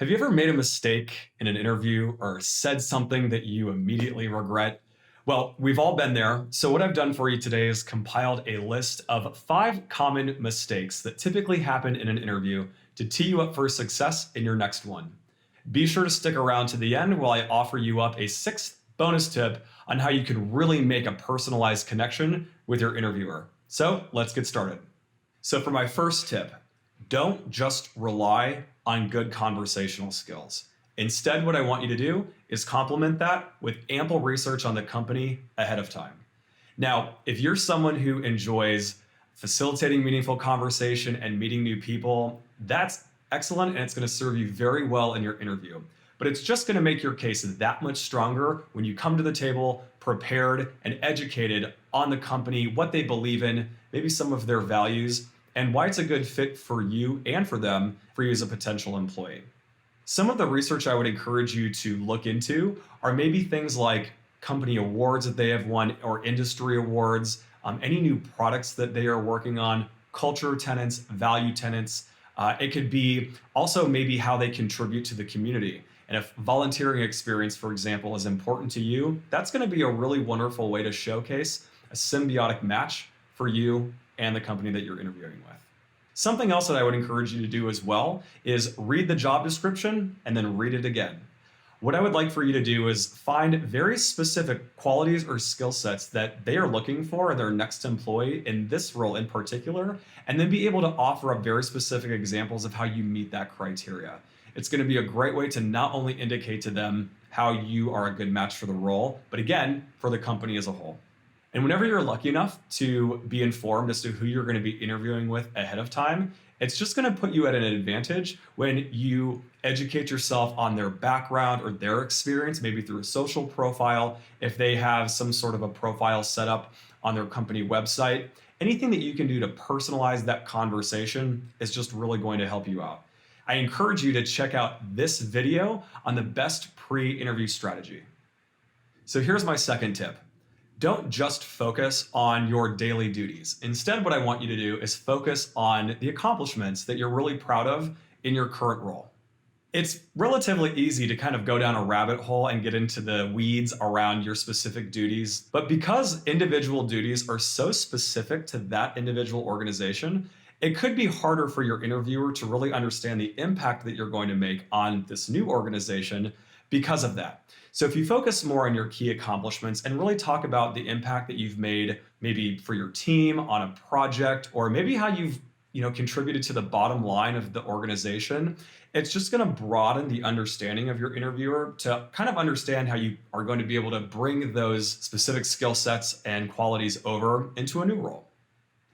Have you ever made a mistake in an interview or said something that you immediately regret? Well, we've all been there. So, what I've done for you today is compiled a list of 5 common mistakes that typically happen in an interview to tee you up for success in your next one. Be sure to stick around to the end while I offer you up a 6th bonus tip on how you can really make a personalized connection with your interviewer. So, let's get started. So, for my first tip, don't just rely on good conversational skills. Instead, what I want you to do is complement that with ample research on the company ahead of time. Now, if you're someone who enjoys facilitating meaningful conversation and meeting new people, that's excellent and it's going to serve you very well in your interview. But it's just going to make your case that much stronger when you come to the table prepared and educated on the company, what they believe in, maybe some of their values, and why it's a good fit for you and for them, for you as a potential employee. Some of the research I would encourage you to look into are maybe things like company awards that they have won or industry awards, any new products that they are working on, culture tenets, value tenets. It could be also maybe how they contribute to the community. And if volunteering experience, for example, is important to you, that's going to be a really wonderful way to showcase a symbiotic match for you and the company that you're interviewing with. Something else that I would encourage you to do as well is read the job description and then read it again. What I would like for you to do is find very specific qualities or skill sets that they are looking for in their next employee in this role in particular, and then be able to offer up very specific examples of how you meet that criteria. It's going to be a great way to not only indicate to them how you are a good match for the role, but again, for the company as a whole. And whenever you're lucky enough to be informed as to who you're going to be interviewing with ahead of time, it's just going to put you at an advantage when you educate yourself on their background or their experience, maybe through a social profile, if they have some sort of a profile set up on their company website. Anything that you can do to personalize that conversation is just really going to help you out. I encourage you to check out this video on the best pre-interview strategy. So here's my second tip. Don't just focus on your daily duties. Instead, what I want you to do is focus on the accomplishments that you're really proud of in your current role. It's relatively easy to kind of go down a rabbit hole and get into the weeds around your specific duties. But because individual duties are so specific to that individual organization, it could be harder for your interviewer to really understand the impact that you're going to make on this new organization because of that. So if you focus more on your key accomplishments and really talk about the impact that you've made, maybe for your team on a project, or maybe how you've contributed to the bottom line of the organization, it's just going to broaden the understanding of your interviewer to kind of understand how you are going to be able to bring those specific skill sets and qualities over into a new role.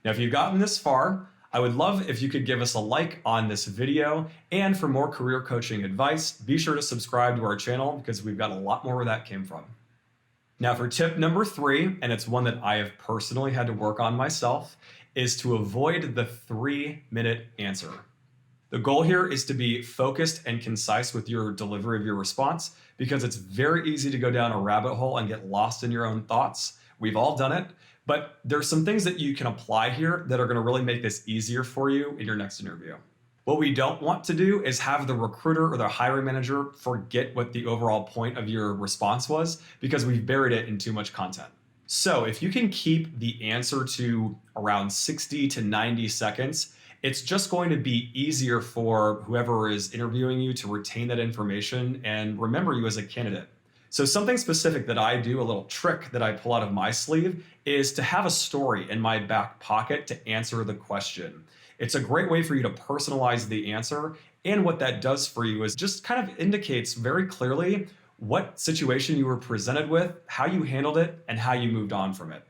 Now, if you've gotten this far, I would love if you could give us a like on this video, and for more career coaching advice, be sure to subscribe to our channel because we've got a lot more where that came from. Now for tip number 3, and it's one that I have personally had to work on myself, is to avoid the 3-minute answer. The goal here is to be focused and concise with your delivery of your response because it's very easy to go down a rabbit hole and get lost in your own thoughts. We've all done it. But there's some things that you can apply here that are going to really make this easier for you in your next interview. What we don't want to do is have the recruiter or the hiring manager forget what the overall point of your response was because we've buried it in too much content. So if you can keep the answer to around 60 to 90 seconds, it's just going to be easier for whoever is interviewing you to retain that information and remember you as a candidate. So something specific that I do, a little trick that I pull out of my sleeve, is to have a story in my back pocket to answer the question. It's a great way for you to personalize the answer. And what that does for you is just kind of indicates very clearly what situation you were presented with, how you handled it, and how you moved on from it.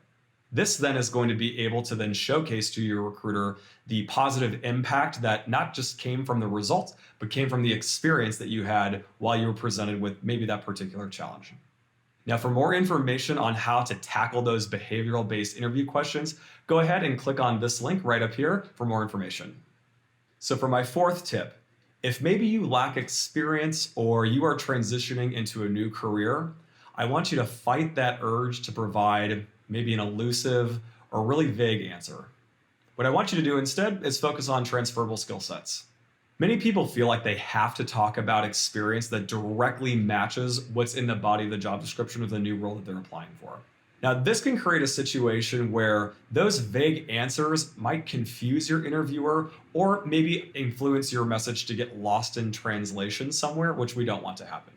This then is going to be able to then showcase to your recruiter the positive impact that not just came from the results, but came from the experience that you had while you were presented with maybe that particular challenge. Now, for more information on how to tackle those behavioral-based interview questions, go ahead and click on this link right up here for more information. So for my 4th tip, if maybe you lack experience or you are transitioning into a new career, I want you to fight that urge to provide maybe an elusive or really vague answer. What I want you to do instead is focus on transferable skill sets. Many people feel like they have to talk about experience that directly matches what's in the body of the job description of the new role that they're applying for. Now, this can create a situation where those vague answers might confuse your interviewer or maybe influence your message to get lost in translation somewhere, which we don't want to happen.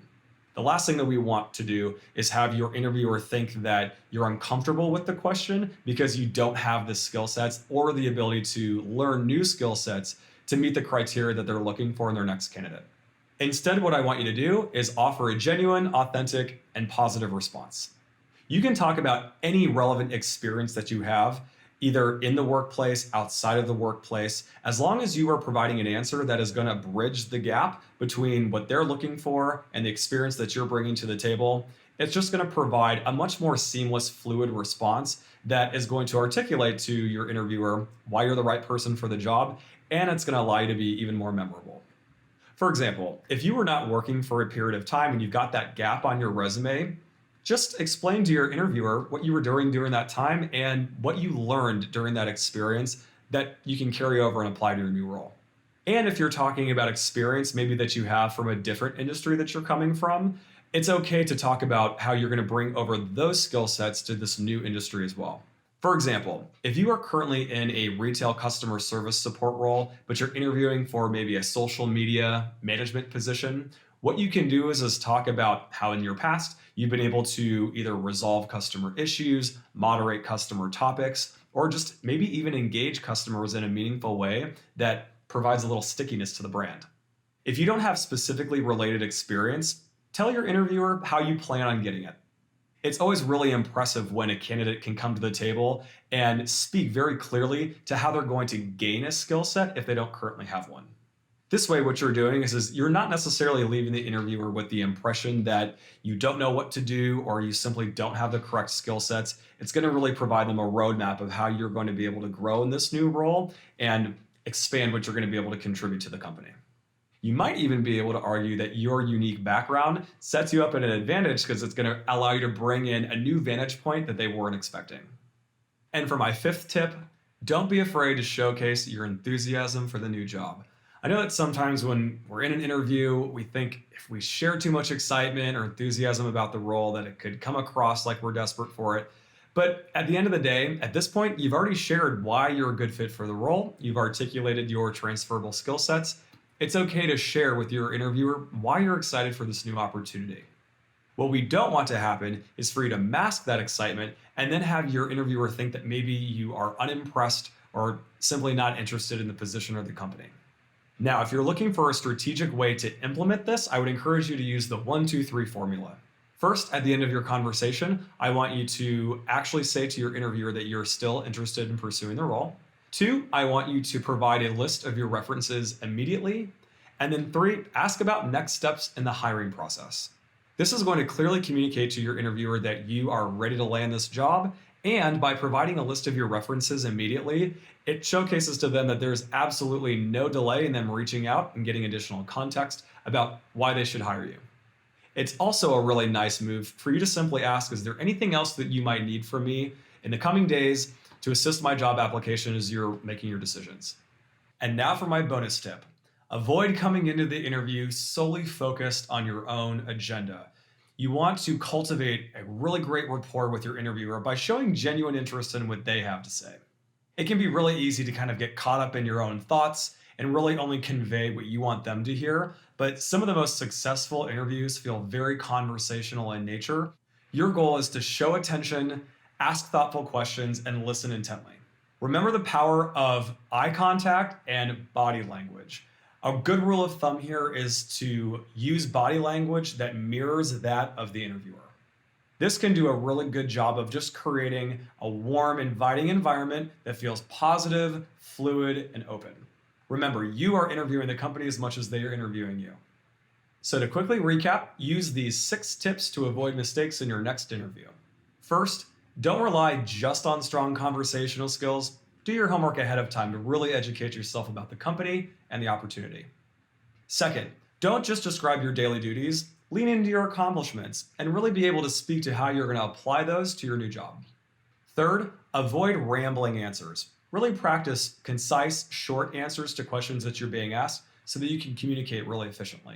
The last thing that we want to do is have your interviewer think that you're uncomfortable with the question because you don't have the skill sets or the ability to learn new skill sets to meet the criteria that they're looking for in their next candidate. Instead, what I want you to do is offer a genuine, authentic, and positive response. You can talk about any relevant experience that you have, either in the workplace, outside of the workplace, as long as you are providing an answer that is going to bridge the gap between what they're looking for and the experience that you're bringing to the table. It's just going to provide a much more seamless, fluid response that is going to articulate to your interviewer why you're the right person for the job, and it's going to allow you to be even more memorable. For example, if you were not working for a period of time and you've got that gap on your resume, just explain to your interviewer what you were doing during that time and what you learned during that experience that you can carry over and apply to your new role. And if you're talking about experience, maybe that you have from a different industry that you're coming from, it's okay to talk about how you're going to bring over those skill sets to this new industry as well. For example, if you are currently in a retail customer service support role, but you're interviewing for maybe a social media management position, what you can do is talk about how in your past you've been able to either resolve customer issues, moderate customer topics, or just maybe even engage customers in a meaningful way that provides a little stickiness to the brand. If you don't have specifically related experience, tell your interviewer how you plan on getting it. It's always really impressive when a candidate can come to the table and speak very clearly to how they're going to gain a skill set if they don't currently have one. This way, what you're doing is you're not necessarily leaving the interviewer with the impression that you don't know what to do or you simply don't have the correct skill sets. It's going to really provide them a roadmap of how you're going to be able to grow in this new role and expand what you're going to be able to contribute to the company. You might even be able to argue that your unique background sets you up at an advantage because it's going to allow you to bring in a new vantage point that they weren't expecting. And for my fifth tip, don't be afraid to showcase your enthusiasm for the new job. I know that sometimes when we're in an interview, we think if we share too much excitement or enthusiasm about the role that it could come across like we're desperate for it. But at the end of the day, at this point, you've already shared why you're a good fit for the role. You've articulated your transferable skill sets. It's okay to share with your interviewer why you're excited for this new opportunity. What we don't want to happen is for you to mask that excitement and then have your interviewer think that maybe you are unimpressed or simply not interested in the position or the company. Now, if you're looking for a strategic way to implement this, I would encourage you to use the 1-2-3 formula. First, at the end of your conversation, I want you to actually say to your interviewer that you're still interested in pursuing the role. 2, I want you to provide a list of your references immediately. And then 3, ask about next steps in the hiring process. This is going to clearly communicate to your interviewer that you are ready to land this job. And by providing a list of your references immediately, it showcases to them that there's absolutely no delay in them reaching out and getting additional context about why they should hire you. It's also a really nice move for you to simply ask, is there anything else that you might need from me in the coming days to assist my job application as you're making your decisions? And now for my bonus tip. Avoid coming into the interview solely focused on your own agenda. You want to cultivate a really great rapport with your interviewer by showing genuine interest in what they have to say. It can be really easy to kind of get caught up in your own thoughts and really only convey what you want them to hear, but some of the most successful interviews feel very conversational in nature. Your goal is to show attention, ask thoughtful questions, and listen intently. Remember the power of eye contact and body language. A good rule of thumb here is to use body language that mirrors that of the interviewer. This can do a really good job of just creating a warm, inviting environment that feels positive, fluid, and open. Remember, you are interviewing the company as much as they are interviewing you. So to quickly recap, use these 6 tips to avoid mistakes in your next interview. First, don't rely just on strong conversational skills. Do your homework ahead of time to really educate yourself about the company and the opportunity. Second, don't just describe your daily duties. Lean into your accomplishments and really be able to speak to how you're going to apply those to your new job. Third, avoid rambling answers. Really practice concise, short answers to questions that you're being asked so that you can communicate really efficiently.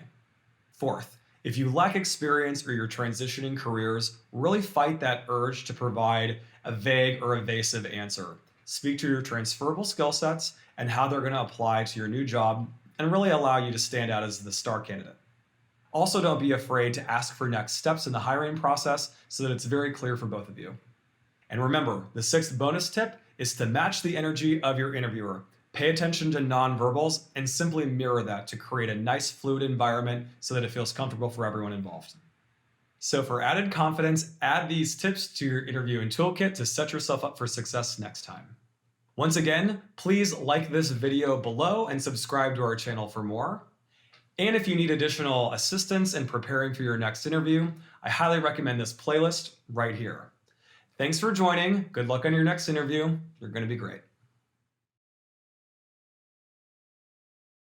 Fourth, if you lack experience or you're transitioning careers, really fight that urge to provide a vague or evasive answer. Speak to your transferable skill sets and how they're going to apply to your new job and really allow you to stand out as the star candidate. Also, don't be afraid to ask for next steps in the hiring process so that it's very clear for both of you. And remember, the sixth bonus tip is to match the energy of your interviewer. Pay attention to nonverbals and simply mirror that to create a nice fluid environment so that it feels comfortable for everyone involved. So for added confidence, add these tips to your interviewing toolkit to set yourself up for success next time. Once again, please like this video below and subscribe to our channel for more. And if you need additional assistance in preparing for your next interview, I highly recommend this playlist right here. Thanks for joining. Good luck on your next interview. You're going to be great.